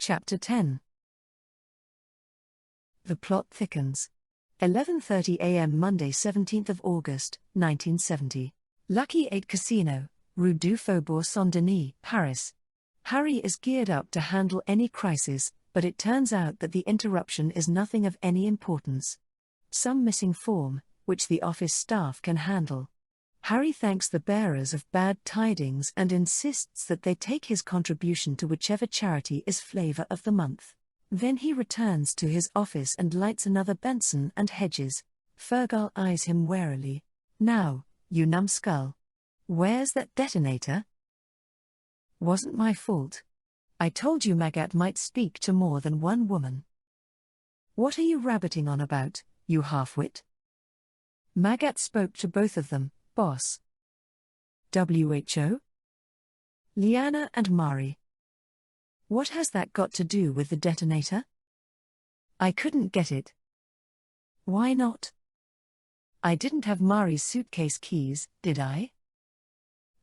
Chapter 10. The plot thickens. 11:30 a.m. Monday 17th of August, 1970. Lucky 8 Casino, Rue du Faubourg Saint-Denis, Paris. Harry is geared up to handle any crisis, but it turns out that the interruption is nothing of any importance. Some missing form, which the office staff can handle. Harry thanks the bearers of bad tidings and insists that they take his contribution to whichever charity is flavor of the month. Then he returns to his office and lights another Benson and Hedges. Fergal eyes him warily. "Now, you numbskull. Where's that detonator?" "Wasn't my fault. I told you Magat might speak to more than one woman." "What are you rabbiting on about, you halfwit?" "Magat spoke to both of them, boss." "WHO? Liana and Mari. What has that got to do with the detonator?" "I couldn't get it." "Why not?" "I didn't have Mari's suitcase keys, did I?"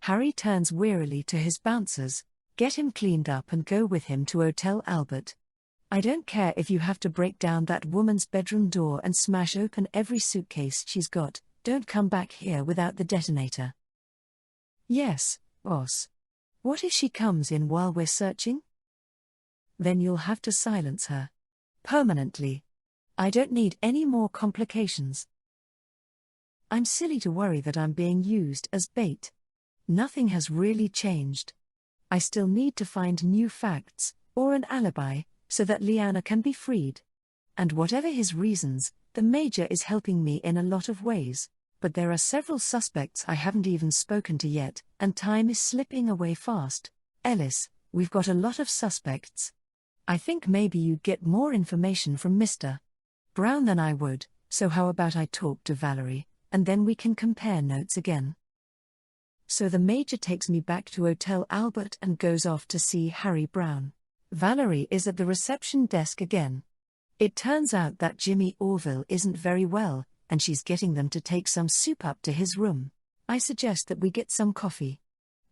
Harry turns wearily to his bouncers. "Get him cleaned up and go with him to Hotel Albert. I don't care if you have to break down that woman's bedroom door and smash open every suitcase she's got. Don't come back here without the detonator." "Yes, boss. What if she comes in while we're searching?" "Then you'll have to silence her. Permanently. I don't need any more complications." I'm silly to worry that I'm being used as bait. Nothing has really changed. I still need to find new facts, or an alibi, so that Liana can be freed. And whatever his reasons, the Major is helping me in a lot of ways. But there are several suspects I haven't even spoken to yet, and time is slipping away fast. "Ellis, we've got a lot of suspects. I think maybe you'd get more information from Mr. Brown than I would, so how about I talk to Valerie, and then we can compare notes again." So the Major takes me back to Hotel Albert and goes off to see Harry Brown. Valerie is at the reception desk again. It turns out that Jimmy Orville isn't very well, and she's getting them to take some soup up to his room. I suggest that we get some coffee.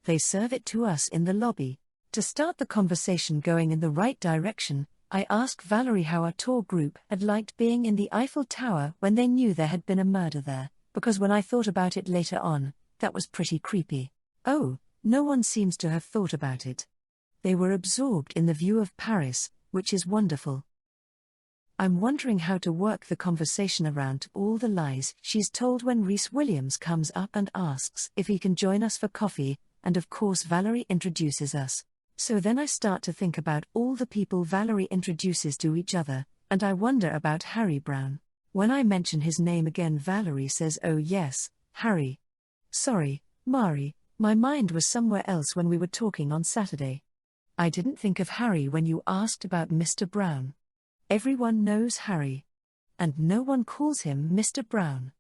They serve it to us in the lobby. To start the conversation going in the right direction, I ask Valerie how our tour group had liked being in the Eiffel Tower when they knew there had been a murder there, because when I thought about it later on, that was pretty creepy. Oh, no one seems to have thought about it. They were absorbed in the view of Paris, which is wonderful. I'm wondering how to work the conversation around to all the lies she's told when Rhys Williams comes up and asks if he can join us for coffee, and of course Valerie introduces us. So then I start to think about all the people Valerie introduces to each other, and I wonder about Harry Brown. When I mention his name again, Valerie says, "Oh yes, Harry. Sorry, Mari, my mind was somewhere else when we were talking on Saturday. I didn't think of Harry when you asked about Mr. Brown. Everyone knows Harry. And no one calls him Mr. Brown."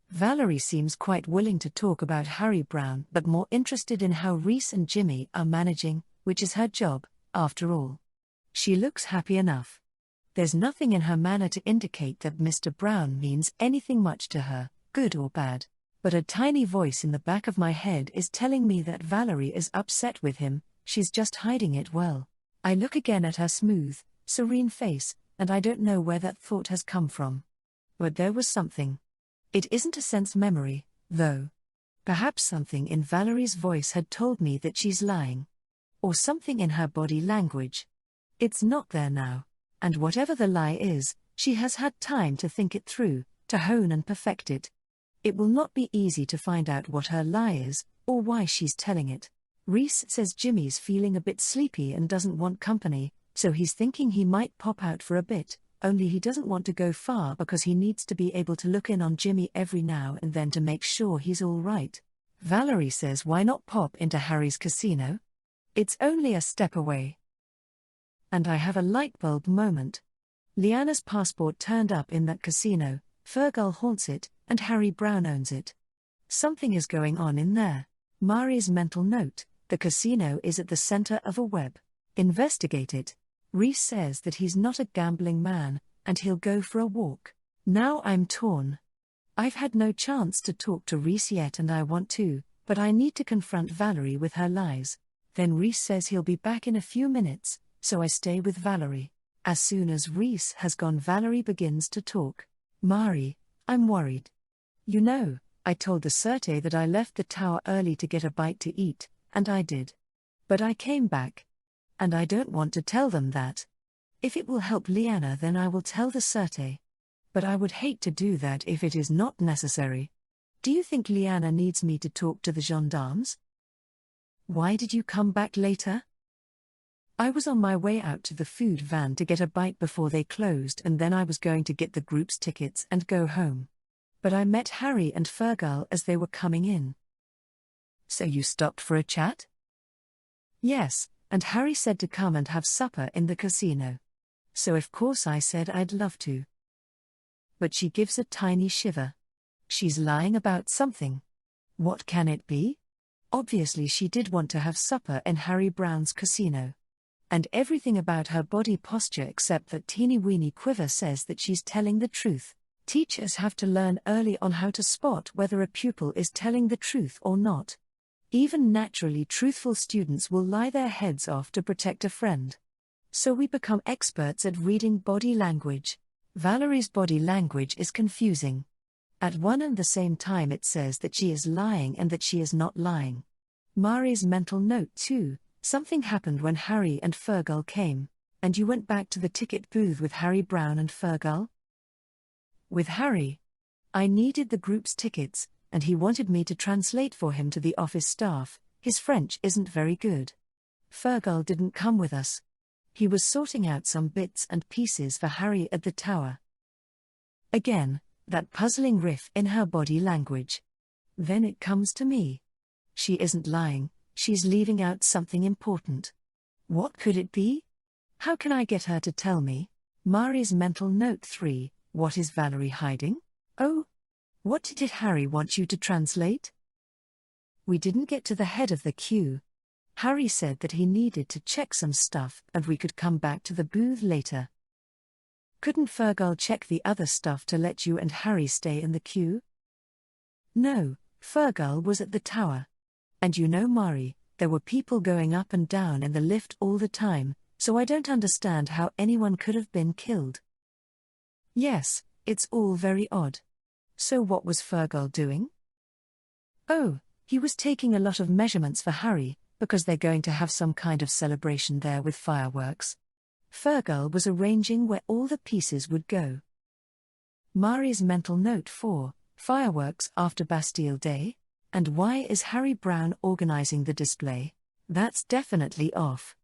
Valerie seems quite willing to talk about Harry Brown, but more interested in how Rhys and Jimmy are managing, which is her job, after all. She looks happy enough. There's nothing in her manner to indicate that Mr. Brown means anything much to her, good or bad. But a tiny voice in the back of my head is telling me that Valerie is upset with him. She's just hiding it well. I look again at her smooth, serene face, and I don't know where that thought has come from. But there was something. It isn't a sense memory, though. Perhaps something in Valerie's voice had told me that she's lying. Or something in her body language. It's not there now. And whatever the lie is, she has had time to think it through, to hone and perfect it. It will not be easy to find out what her lie is, or why she's telling it. Rhys says Jimmy's feeling a bit sleepy and doesn't want company, so he's thinking he might pop out for a bit, only he doesn't want to go far because he needs to be able to look in on Jimmy every now and then to make sure he's all right. Valerie says why not pop into Harry's casino? It's only a step away. And I have a light bulb moment. Liana's passport turned up in that casino, Fergal haunts it, and Harry Brown owns it. Something is going on in there. Mari's mental note: the casino is at the center of a web. Investigate it. Rhys says that he's not a gambling man, and he'll go for a walk. Now I'm torn. I've had no chance to talk to Rhys yet and I want to, but I need to confront Valerie with her lies. Then Rhys says he'll be back in a few minutes, So I stay with Valerie. As soon as Reese has gone, Valerie begins to talk. Mari, I'm worried. You know, I told the Surte that I left the tower early to get a bite to eat, and I did. But I came back. And I don't want to tell them that. If it will help Liana, then I will tell the Surte. But I would hate to do that if it is not necessary. Do you think Liana needs me to talk to the gendarmes? Why did you come back later? I was on my way out to the food van to get a bite before they closed, and then I was going to get the group's tickets and go home. But I met Harry and Fergal as they were coming in. So you stopped for a chat? Yes, and Harry said to come and have supper in the casino. So of course I said I'd love to. But she gives a tiny shiver. She's lying about something. What can it be? Obviously she did want to have supper in Harry Brown's casino. And everything about her body posture except that teeny-weeny quiver says that she's telling the truth. Teachers have to learn early on how to spot whether a pupil is telling the truth or not. Even naturally truthful students will lie their heads off to protect a friend. So we become experts at reading body language. Valerie's body language is confusing. At one and the same time it says that she is lying and that she is not lying. Mari's mental note too. Something happened when Harry and Fergal came, and you went back to the ticket booth with Harry Brown and Fergal? With Harry. I needed the group's tickets, and he wanted me to translate for him to the office staff. His French isn't very good. Fergal didn't come with us. He was sorting out some bits and pieces for Harry at the tower. Again, that puzzling riff in her body language. Then it comes to me. She isn't lying. She's leaving out something important. What could it be? How can I get her to tell me? Mari's mental note 3, what is Valerie hiding? Oh? What did Harry want you to translate? We didn't get to the head of the queue. Harry said that he needed to check some stuff and we could come back to the booth later. Couldn't Fergal check the other stuff to let you and Harry stay in the queue? No, Fergal was at the tower. And you know, Mari, there were people going up and down in the lift all the time, so I don't understand how anyone could have been killed. Yes, it's all very odd. So what was Fergal doing? Oh, he was taking a lot of measurements for Harry, because they're going to have some kind of celebration there with fireworks. Fergal was arranging where all the pieces would go. Mari's mental note 4, fireworks after Bastille Day? And why is Harry Brown organizing the display? That's definitely off.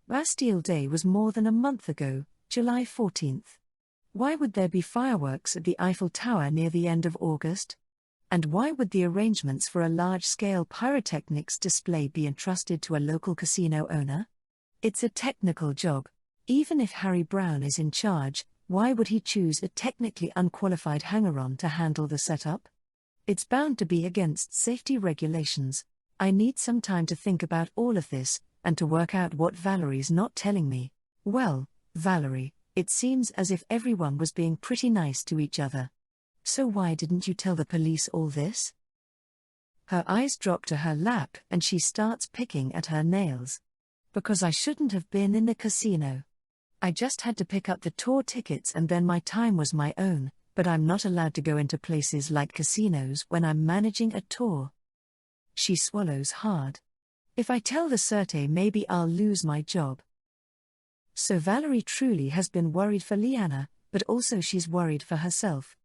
Bastille Day was more than a month ago, July 14th. Why would there be fireworks at the Eiffel Tower near the end of August? And why would the arrangements for a large-scale pyrotechnics display be entrusted to a local casino owner? It's a technical job. Even if Harry Brown is in charge, why would he choose a technically unqualified hanger-on to handle the setup? It's bound to be against safety regulations. I need some time to think about all of this, and to work out what Valerie's not telling me. Well, Valerie, it seems as if everyone was being pretty nice to each other. So why didn't you tell the police all this? Her eyes drop to her lap and she starts picking at her nails. Because I shouldn't have been in the casino. I just had to pick up the tour tickets and then my time was my own. But I'm not allowed to go into places like casinos when I'm managing a tour. She swallows hard. If I tell the Surte, maybe I'll lose my job. So Valerie truly has been worried for Liana, but also she's worried for herself.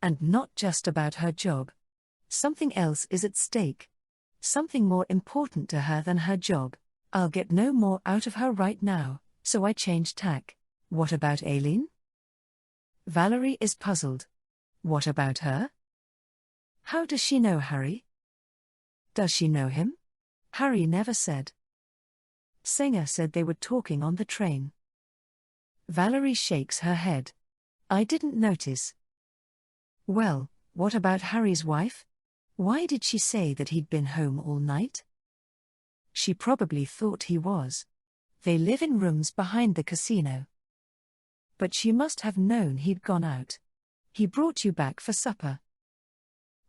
And not just about her job. Something else is at stake. Something more important to her than her job. I'll get no more out of her right now, so I change tack. What about Aileen? Valerie is puzzled. What about her? How does she know Harry? Does she know him? Harry never said. Singer said they were talking on the train. Valerie shakes her head. I didn't notice. Well, what about Harry's wife? Why did she say that he'd been home all night? She probably thought he was. They live in rooms behind the casino. But she must have known he'd gone out. He brought you back for supper.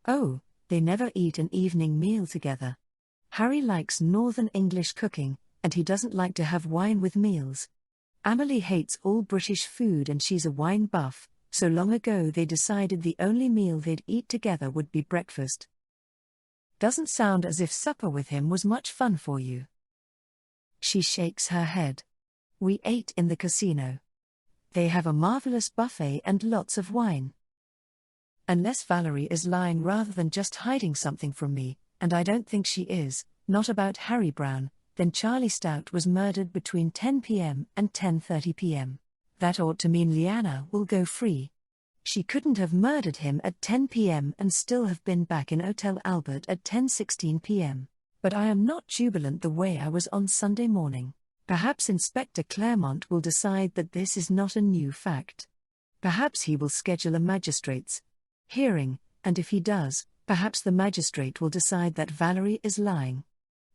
Oh, they never eat an evening meal together. Harry likes Northern English cooking, and he doesn't like to have wine with meals. Amelie hates all British food and she's a wine buff, so long ago they decided the only meal they'd eat together would be breakfast. Doesn't sound as if supper with him was much fun for you. She shakes her head. We ate in the casino. They have a marvelous buffet and lots of wine. Unless Valerie is lying rather than just hiding something from me, and I don't think she is, not about Harry Brown, then Charlie Stout was murdered between 10 p.m. and 10:30 p.m. That ought to mean Liana will go free. She couldn't have murdered him at 10 p.m. and still have been back in Hotel Albert at 10:16 p.m. But I am not jubilant the way I was on Sunday morning. Perhaps Inspector Claremont will decide that this is not a new fact. Perhaps he will schedule a magistrate's hearing, and if he does, perhaps the magistrate will decide that Valerie is lying.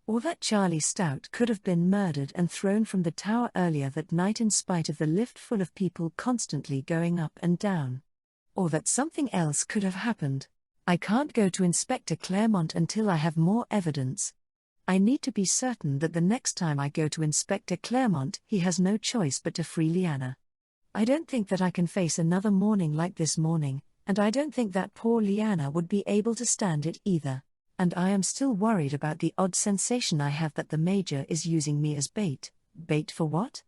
Or that Charlie Stout could have been murdered and thrown from the tower earlier that night in spite of the lift full of people constantly going up and down. Or that something else could have happened. I can't go to Inspector Claremont until I have more evidence. I need to be certain that the next time I go to Inspector Claremont he has no choice but to free Liana. I don't think that I can face another morning like this morning, and I don't think that poor Liana would be able to stand it either. And I am still worried about the odd sensation I have that the Major is using me as bait. Bait for what?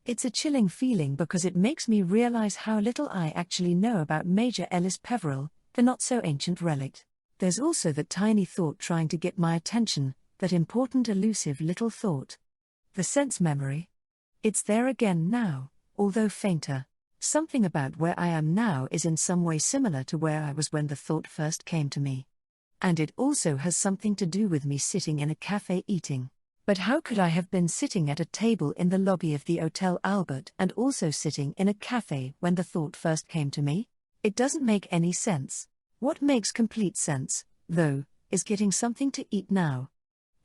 It's a chilling feeling because it makes me realize how little I actually know about Major Ellis Peveril, the not-so-ancient relict. There's also that tiny thought trying to get my attention, that important elusive little thought. The sense memory. It's there again now, although fainter. Something about where I am now is in some way similar to where I was when the thought first came to me. And it also has something to do with me sitting in a cafe eating. But how could I have been sitting at a table in the lobby of the Hotel Albert and also sitting in a cafe when the thought first came to me? It doesn't make any sense. What makes complete sense, though, is getting something to eat now.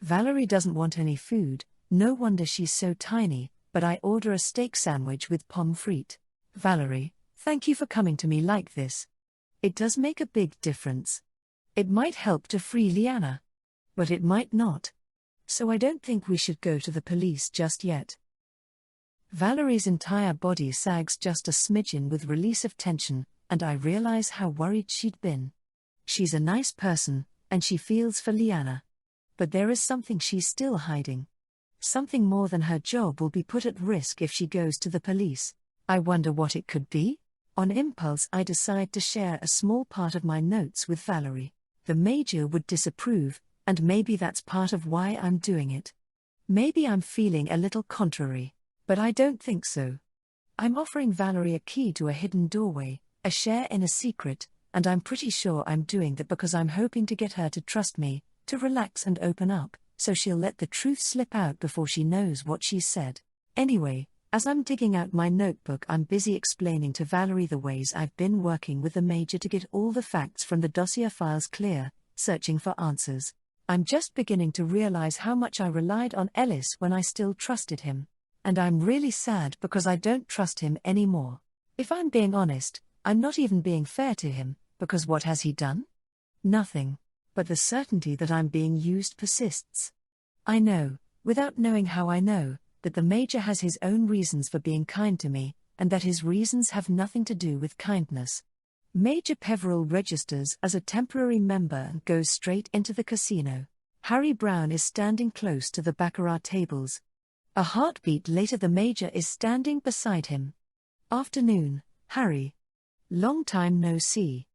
Valerie doesn't want any food, no wonder she's so tiny, but I order a steak sandwich with pommes frites. Valerie, thank you for coming to me like this. It does make a big difference. It might help to free Liana. But it might not. So I don't think we should go to the police just yet. Valerie's entire body sags just a smidgen with release of tension, and I realize how worried she'd been. She's a nice person, and she feels for Liana. But there is something she's still hiding. Something more than her job will be put at risk if she goes to the police. I wonder what it could be? On impulse I decide to share a small part of my notes with Valerie. The Major would disapprove, and maybe that's part of why I'm doing it. Maybe I'm feeling a little contrary, but I don't think so. I'm offering Valerie a key to a hidden doorway, a share in a secret, and I'm pretty sure I'm doing that because I'm hoping to get her to trust me, to relax and open up, so she'll let the truth slip out before she knows what she's said. Anyway, as I'm digging out my notebook, I'm busy explaining to Valerie the ways I've been working with the Major to get all the facts from the dossier files clear, searching for answers. I'm just beginning to realize how much I relied on Ellis when I still trusted him. And I'm really sad because I don't trust him anymore. If I'm being honest, I'm not even being fair to him, because what has he done? Nothing. But the certainty that I'm being used persists. I know, without knowing how I know, that the Major has his own reasons for being kind to me, and that his reasons have nothing to do with kindness. Major Peveril registers as a temporary member and goes straight into the casino. Harry Brown is standing close to the baccarat tables. A heartbeat later the Major is standing beside him. Afternoon, Harry. Long time no see.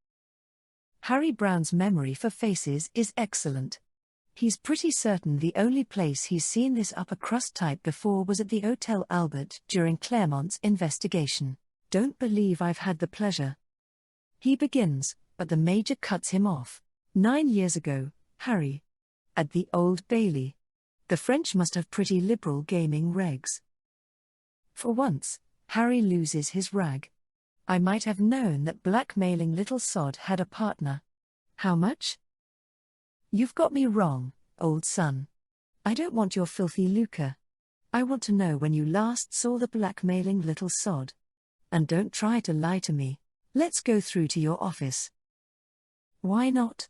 Harry Brown's memory for faces is excellent. He's pretty certain the only place he's seen this upper crust type before was at the Hotel Albert during Claremont's investigation. Don't believe I've had the pleasure. He begins, but the Major cuts him off. 9 years ago, Harry. At the Old Bailey. The French must have pretty liberal gaming regs. For once, Harry loses his rag. I might have known that blackmailing little sod had a partner. How much? You've got me wrong, old son. I don't want your filthy lucre. I want to know when you last saw the blackmailing little sod. And don't try to lie to me. Let's go through to your office. Why not?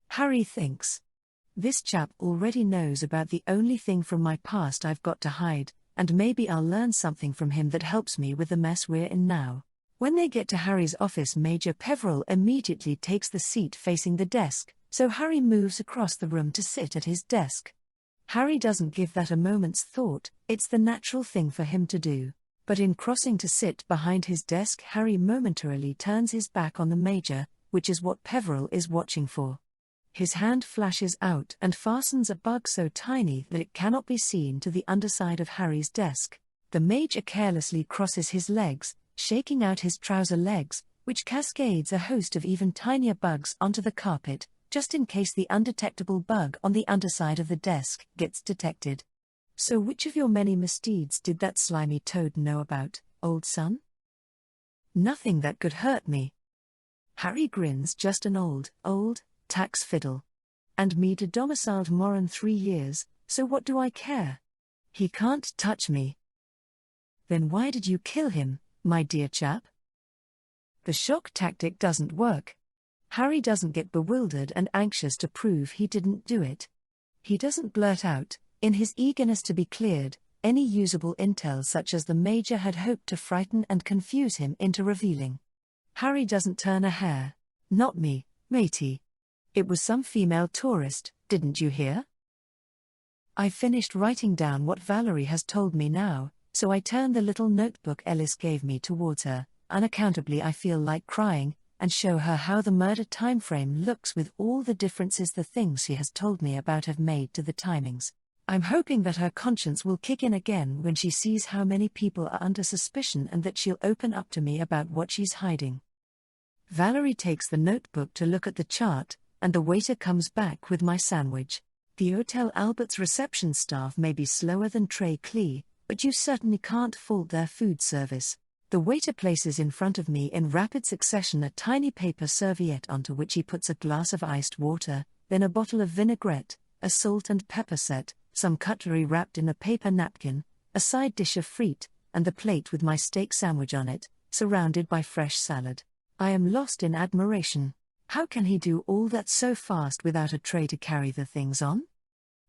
Harry thinks. This chap already knows about the only thing from my past I've got to hide, and maybe I'll learn something from him that helps me with the mess we're in now. When they get to Harry's office, Major Peveril immediately takes the seat facing the desk, so Harry moves across the room to sit at his desk. Harry doesn't give that a moment's thought, it's the natural thing for him to do. But in crossing to sit behind his desk, Harry momentarily turns his back on the Major, which is what Peveril is watching for. His hand flashes out and fastens a bug so tiny that it cannot be seen to the underside of Harry's desk. The Major carelessly crosses his legs, shaking out his trouser legs, which cascades a host of even tinier bugs onto the carpet, just in case the undetectable bug on the underside of the desk gets detected. So which of your many misdeeds did that slimy toad know about, old son? Nothing that could hurt me. Harry grins, just an old, tax fiddle. And me domiciled more'n 3 years, so what do I care? He can't touch me. Then why did you kill him, my dear chap? The shock tactic doesn't work. Harry doesn't get bewildered and anxious to prove he didn't do it. He doesn't blurt out, in his eagerness to be cleared, any usable intel such as the Major had hoped to frighten and confuse him into revealing. Harry doesn't turn a hair. Not me, matey. It was some female tourist, didn't you hear? I finished writing down what Valerie has told me now, so I turn the little notebook Ellis gave me towards her. Unaccountably I feel like crying, and show her how the murder timeframe looks with all the differences the things she has told me about have made to the timings. I'm hoping that her conscience will kick in again when she sees how many people are under suspicion and that she'll open up to me about what she's hiding. Valerie takes the notebook to look at the chart, and the waiter comes back with my sandwich. The Hotel Albert's reception staff may be slower than Trey Clee, but you certainly can't fault their food service. The waiter places in front of me in rapid succession a tiny paper serviette onto which he puts a glass of iced water, then a bottle of vinaigrette, a salt and pepper set, some cutlery wrapped in a paper napkin, a side dish of frite, and the plate with my steak sandwich on it, surrounded by fresh salad. I am lost in admiration. How can he do all that so fast without a tray to carry the things on?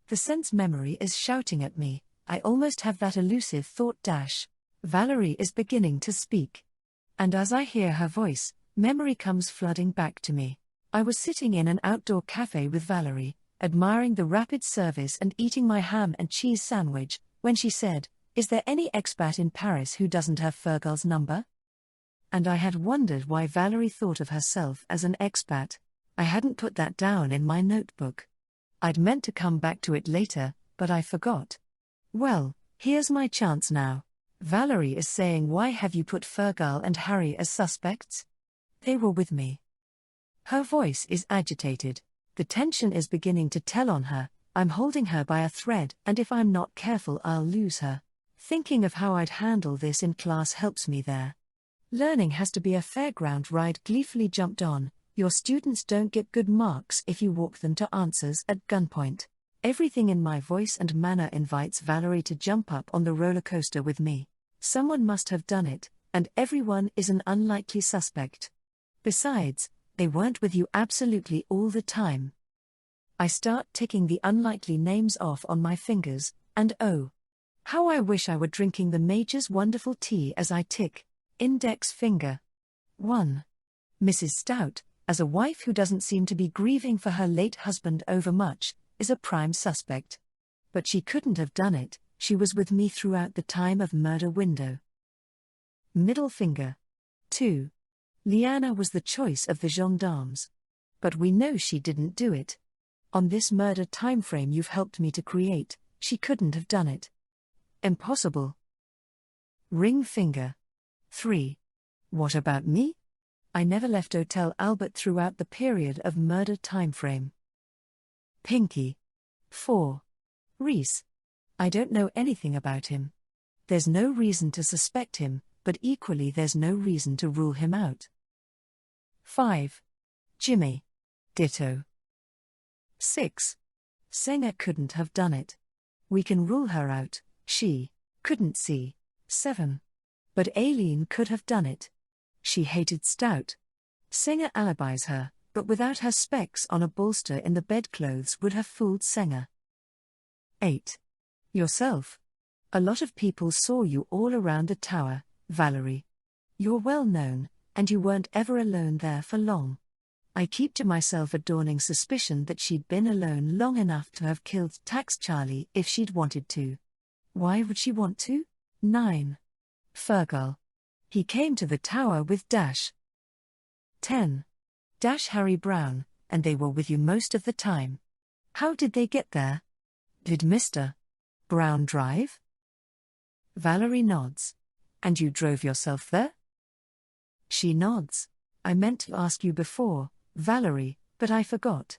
The sense memory is shouting at me. I almost have that elusive thought dash. Valerie is beginning to speak. And as I hear her voice, memory comes flooding back to me. I was sitting in an outdoor cafe with Valerie, admiring the rapid service and eating my ham and cheese sandwich, when she said, "Is there any expat in Paris who doesn't have Fergal's number?" And I had wondered why Valerie thought of herself as an expat. I hadn't put that down in my notebook. I'd meant to come back to it later, but I forgot. Well, here's my chance now. Valerie is saying, why have you put Fergal and Harry as suspects? They were with me. Her voice is agitated. The tension is beginning to tell on her. I'm holding her by a thread, and if I'm not careful I'll lose her. Thinking of how I'd handle this in class helps me there. Learning has to be a fairground ride gleefully jumped on. Your students don't get good marks if you walk them to answers at gunpoint. Everything in my voice and manner invites Valerie to jump up on the roller coaster with me. Someone must have done it, and everyone is an unlikely suspect. Besides, they weren't with you absolutely all the time. I start ticking the unlikely names off on my fingers, and oh, how I wish I were drinking the Major's wonderful tea as I tick. Index finger. 1. Mrs. Stout, as a wife who doesn't seem to be grieving for her late husband overmuch, is a prime suspect. But she couldn't have done it, she was with me throughout the time of murder window. Middle finger. 2. Liana was the choice of the gendarmes. But we know she didn't do it. On this murder timeframe you've helped me to create, she couldn't have done it. Impossible. Ring finger. 3. What about me? I never left Hotel Albert throughout the period of murder timeframe. Pinky. 4. Reese. I don't know anything about him. There's no reason to suspect him, but equally there's no reason to rule him out. 5. Jimmy. Ditto. 6. Senga couldn't have done it. We can rule her out, she couldn't see. 7. But Aileen could have done it. She hated Stout. Senga alibis her, but without her specs on a bolster in the bedclothes would have fooled Senga. 8. Yourself. A lot of people saw you all around the tower, Valerie. You're well known, and you weren't ever alone there for long. I keep to myself a dawning suspicion that she'd been alone long enough to have killed Tax Charlie if she'd wanted to. Why would she want to? 9. Fergal. He came to the tower with Dash. 10. Dash Harry Brown, and they were with you most of the time. How did they get there? Did Mr. Brown drive? Valerie nods. And you drove yourself there? She nods. I meant to ask you before, Valerie, but I forgot.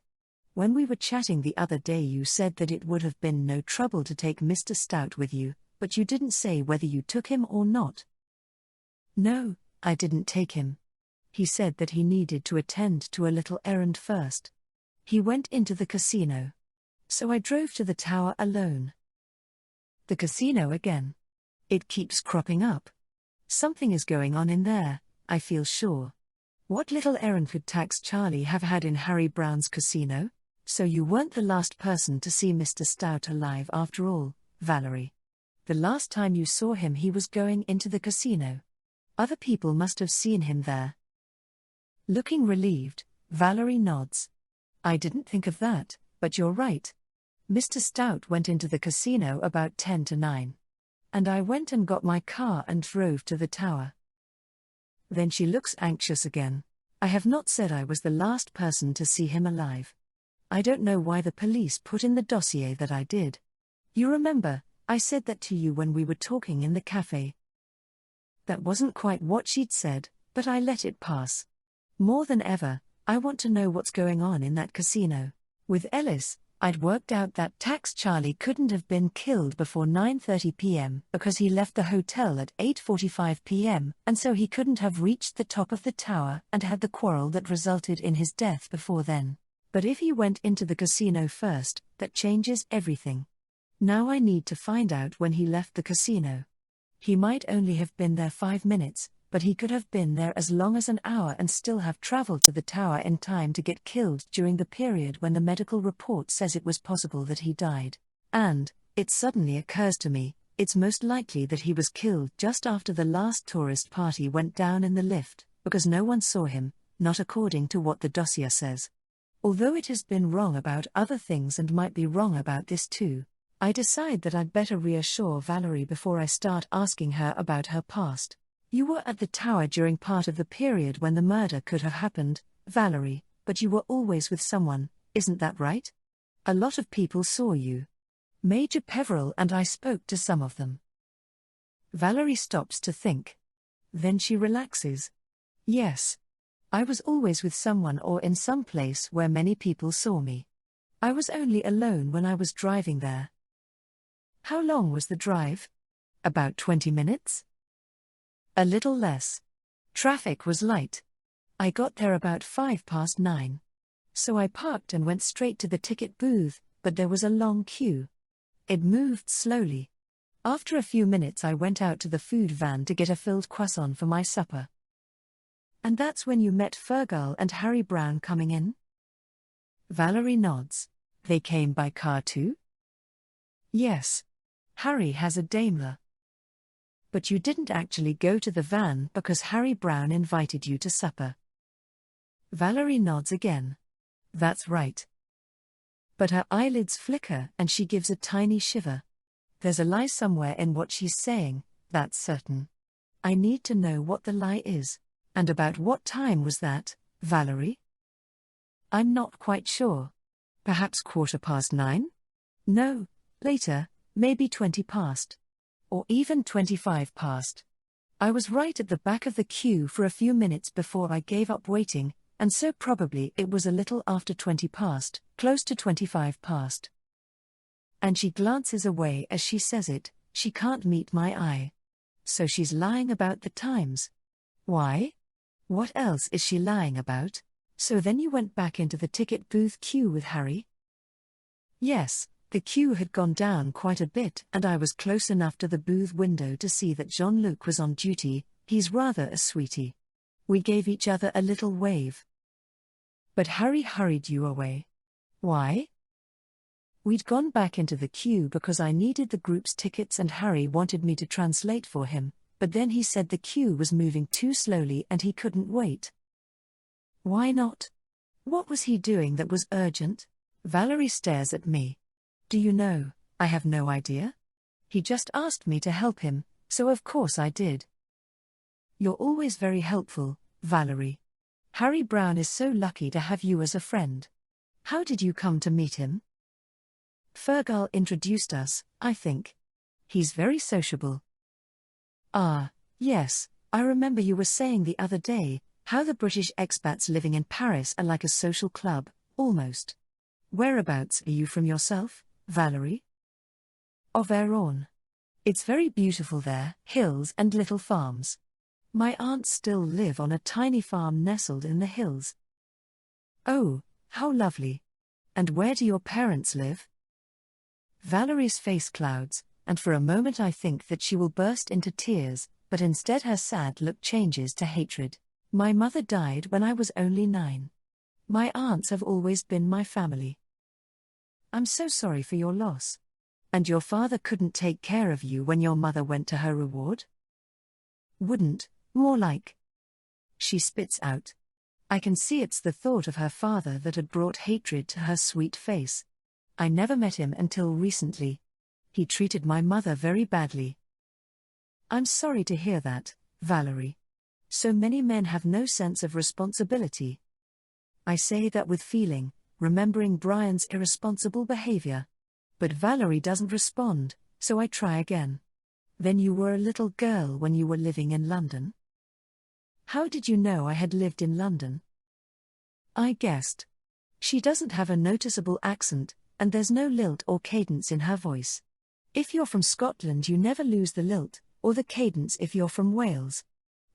When we were chatting the other day you said that it would have been no trouble to take Mr. Stout with you, but you didn't say whether you took him or not. No, I didn't take him. He said that he needed to attend to a little errand first. He went into the casino. So I drove to the tower alone. The casino again. It keeps cropping up. Something is going on in there, I feel sure. What little errand could Tax Charlie have had in Harry Brown's casino? So you weren't the last person to see Mr. Stout alive after all, Valerie. The last time you saw him he was going into the casino. Other people must have seen him there. Looking relieved, Valerie nods. I didn't think of that, but you're right. Mr. Stout went into the casino about 10 to 9. And I went and got my car and drove to the tower. Then she looks anxious again. I have not said I was the last person to see him alive. I don't know why the police put in the dossier that I did. You remember, I said that to you when we were talking in the cafe. That wasn't quite what she'd said, but I let it pass. More than ever, I want to know what's going on in that casino. With Ellis, I'd worked out that Tax Charlie couldn't have been killed before 9:30 p.m. because he left the hotel at 8:45 p.m. and so he couldn't have reached the top of the tower and had the quarrel that resulted in his death before then. But if he went into the casino first, that changes everything. Now I need to find out when he left the casino. He might only have been there 5 minutes, but he could have been there as long as an hour and still have traveled to the tower in time to get killed during the period when the medical report says it was possible that he died. And, it suddenly occurs to me, it's most likely that he was killed just after the last tourist party went down in the lift, because no one saw him, not according to what the dossier says. Although it has been wrong about other things and might be wrong about this too, I decide that I'd better reassure Valerie before I start asking her about her past. You were at the tower during part of the period when the murder could have happened, Valerie, but you were always with someone, isn't that right? A lot of people saw you. Major Peveril and I spoke to some of them. Valerie stops to think. Then she relaxes. Yes. I was always with someone or in some place where many people saw me. I was only alone when I was driving there. How long was the drive? About 20 minutes? A little less. Traffic was light. I got there about 9:05. So I parked and went straight to the ticket booth, but there was a long queue. It moved slowly. After a few minutes I went out to the food van to get a filled croissant for my supper. And that's when you met Fergal and Harry Brown coming in? Valerie nods. They came by car too? Yes. Harry has a Daimler. But you didn't actually go to the van because Harry Brown invited you to supper. Valerie nods again. That's right. But her eyelids flicker and she gives a tiny shiver. There's a lie somewhere in what she's saying, that's certain. I need to know what the lie is. And about what time was that, Valerie? I'm not quite sure. Perhaps 9:15? No, later, maybe 20 past. Or even 25 past. I was right at the back of the queue for a few minutes before I gave up waiting, and so probably it was a little after 20 past, close to 25 past. And she glances away as she says it, she can't meet my eye. So she's lying about the times. Why? What else is she lying about? So then you went back into the ticket booth queue with Harry? Yes. The queue had gone down quite a bit and I was close enough to the booth window to see that Jean-Luc was on duty. He's rather a sweetie. We gave each other a little wave. But Harry hurried you away. Why? We'd gone back into the queue because I needed the group's tickets and Harry wanted me to translate for him, but then he said the queue was moving too slowly and he couldn't wait. Why not? What was he doing that was urgent? Valerie stares at me. Do you know, I have no idea. He just asked me to help him, so of course I did. You're always very helpful, Valerie. Harry Brown is so lucky to have you as a friend. How did you come to meet him? Fergal introduced us, I think. He's very sociable. Ah, yes, I remember you were saying the other day, how the British expats living in Paris are like a social club, almost. Whereabouts are you from yourself, Valerie? Auvergne. It's very beautiful there, hills and little farms. My aunts still live on a tiny farm nestled in the hills. Oh, how lovely. And where do your parents live? Valerie's face clouds, and for a moment I think that she will burst into tears, but instead her sad look changes to hatred. My mother died when I was only 9. My aunts have always been my family. I'm so sorry for your loss. And your father couldn't take care of you when your mother went to her reward? Wouldn't, more like. She spits out. I can see it's the thought of her father that had brought hatred to her sweet face. I never met him until recently. He treated my mother very badly. I'm sorry to hear that, Valerie. So many men have no sense of responsibility. I say that with feeling, remembering Brian's irresponsible behavior. But Valerie doesn't respond, so I try again. Then you were a little girl when you were living in London? How did you know I had lived in London? I guessed. She doesn't have a noticeable accent, and there's no lilt or cadence in her voice. If you're from Scotland you never lose the lilt, or the cadence if you're from Wales.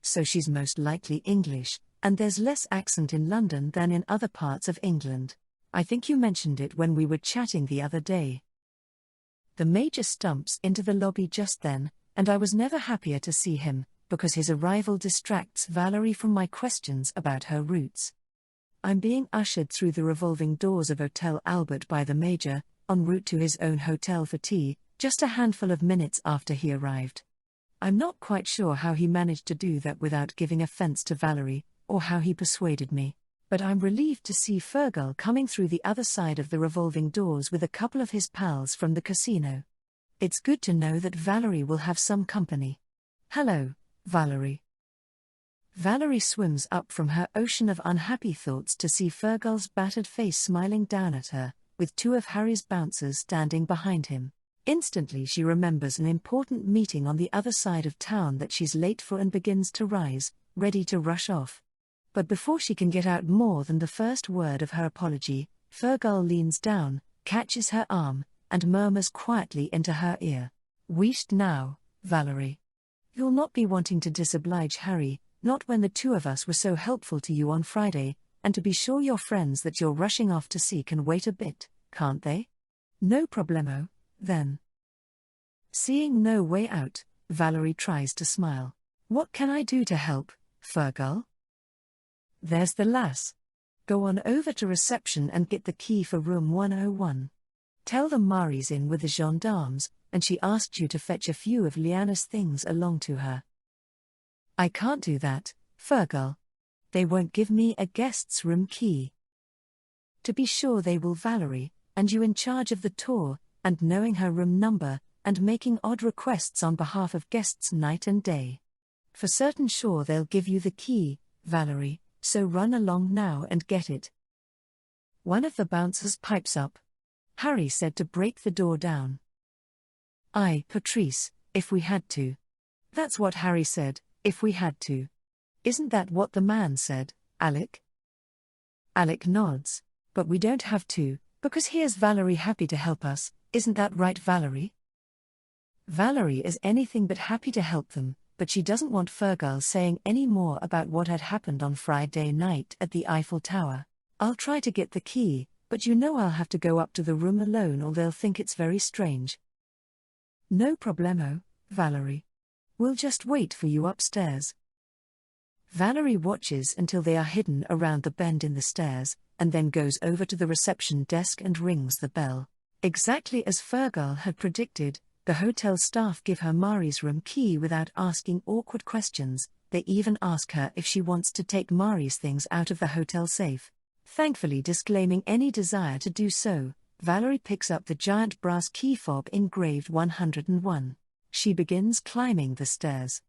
So she's most likely English, and there's less accent in London than in other parts of England. I think you mentioned it when we were chatting the other day. The Major stumps into the lobby just then, and I was never happier to see him, because his arrival distracts Valerie from my questions about her roots. I'm being ushered through the revolving doors of Hotel Albert by the Major, en route to his own hotel for tea, just a handful of minutes after he arrived. I'm not quite sure how he managed to do that without giving offense to Valerie, or how he persuaded me, but I'm relieved to see Fergal coming through the other side of the revolving doors with a couple of his pals from the casino. It's good to know that Valerie will have some company. Hello, Valerie. Valerie swims up from her ocean of unhappy thoughts to see Fergal's battered face smiling down at her, with 2 of Harry's bouncers standing behind him. Instantly she remembers an important meeting on the other side of town that she's late for and begins to rise, ready to rush off. But before she can get out more than the first word of her apology, Fergal leans down, catches her arm, and murmurs quietly into her ear. Wheesht now, Valerie. You'll not be wanting to disoblige Harry, not when the 2 of us were so helpful to you on Friday, and to be sure your friends that you're rushing off to see can wait a bit, can't they? No problemo, then. Seeing no way out, Valerie tries to smile. What can I do to help, Fergal? There's the lass. Go on over to reception and get the key for room 101. Tell them Mari's in with the gendarmes, and she asked you to fetch a few of Liana's things along to her. I can't do that, Fergal. They won't give me a guest's room key. To be sure they will, Valerie, and you in charge of the tour, and knowing her room number, and making odd requests on behalf of guests night and day. For certain sure they'll give you the key, Valerie, so run along now and get it. One of the bouncers pipes up. Harry said to break the door down. Aye, Patrice, if we had to. That's what Harry said, if we had to. Isn't that what the man said, Alec? Alec nods. But we don't have to, because here's Valerie happy to help us, isn't that right, Valerie? Valerie is anything but happy to help them, but she doesn't want Fergal saying any more about what had happened on Friday night at the Eiffel Tower. I'll try to get the key, but you know I'll have to go up to the room alone or they'll think it's very strange. No problemo, Valerie. We'll just wait for you upstairs. Valerie watches until they are hidden around the bend in the stairs, and then goes over to the reception desk and rings the bell. Exactly as Fergal had predicted, the hotel staff give her Mari's room key without asking awkward questions. They even ask her if she wants to take Mari's things out of the hotel safe. Thankfully disclaiming any desire to do so, Valerie picks up the giant brass key fob engraved 101. She begins climbing the stairs.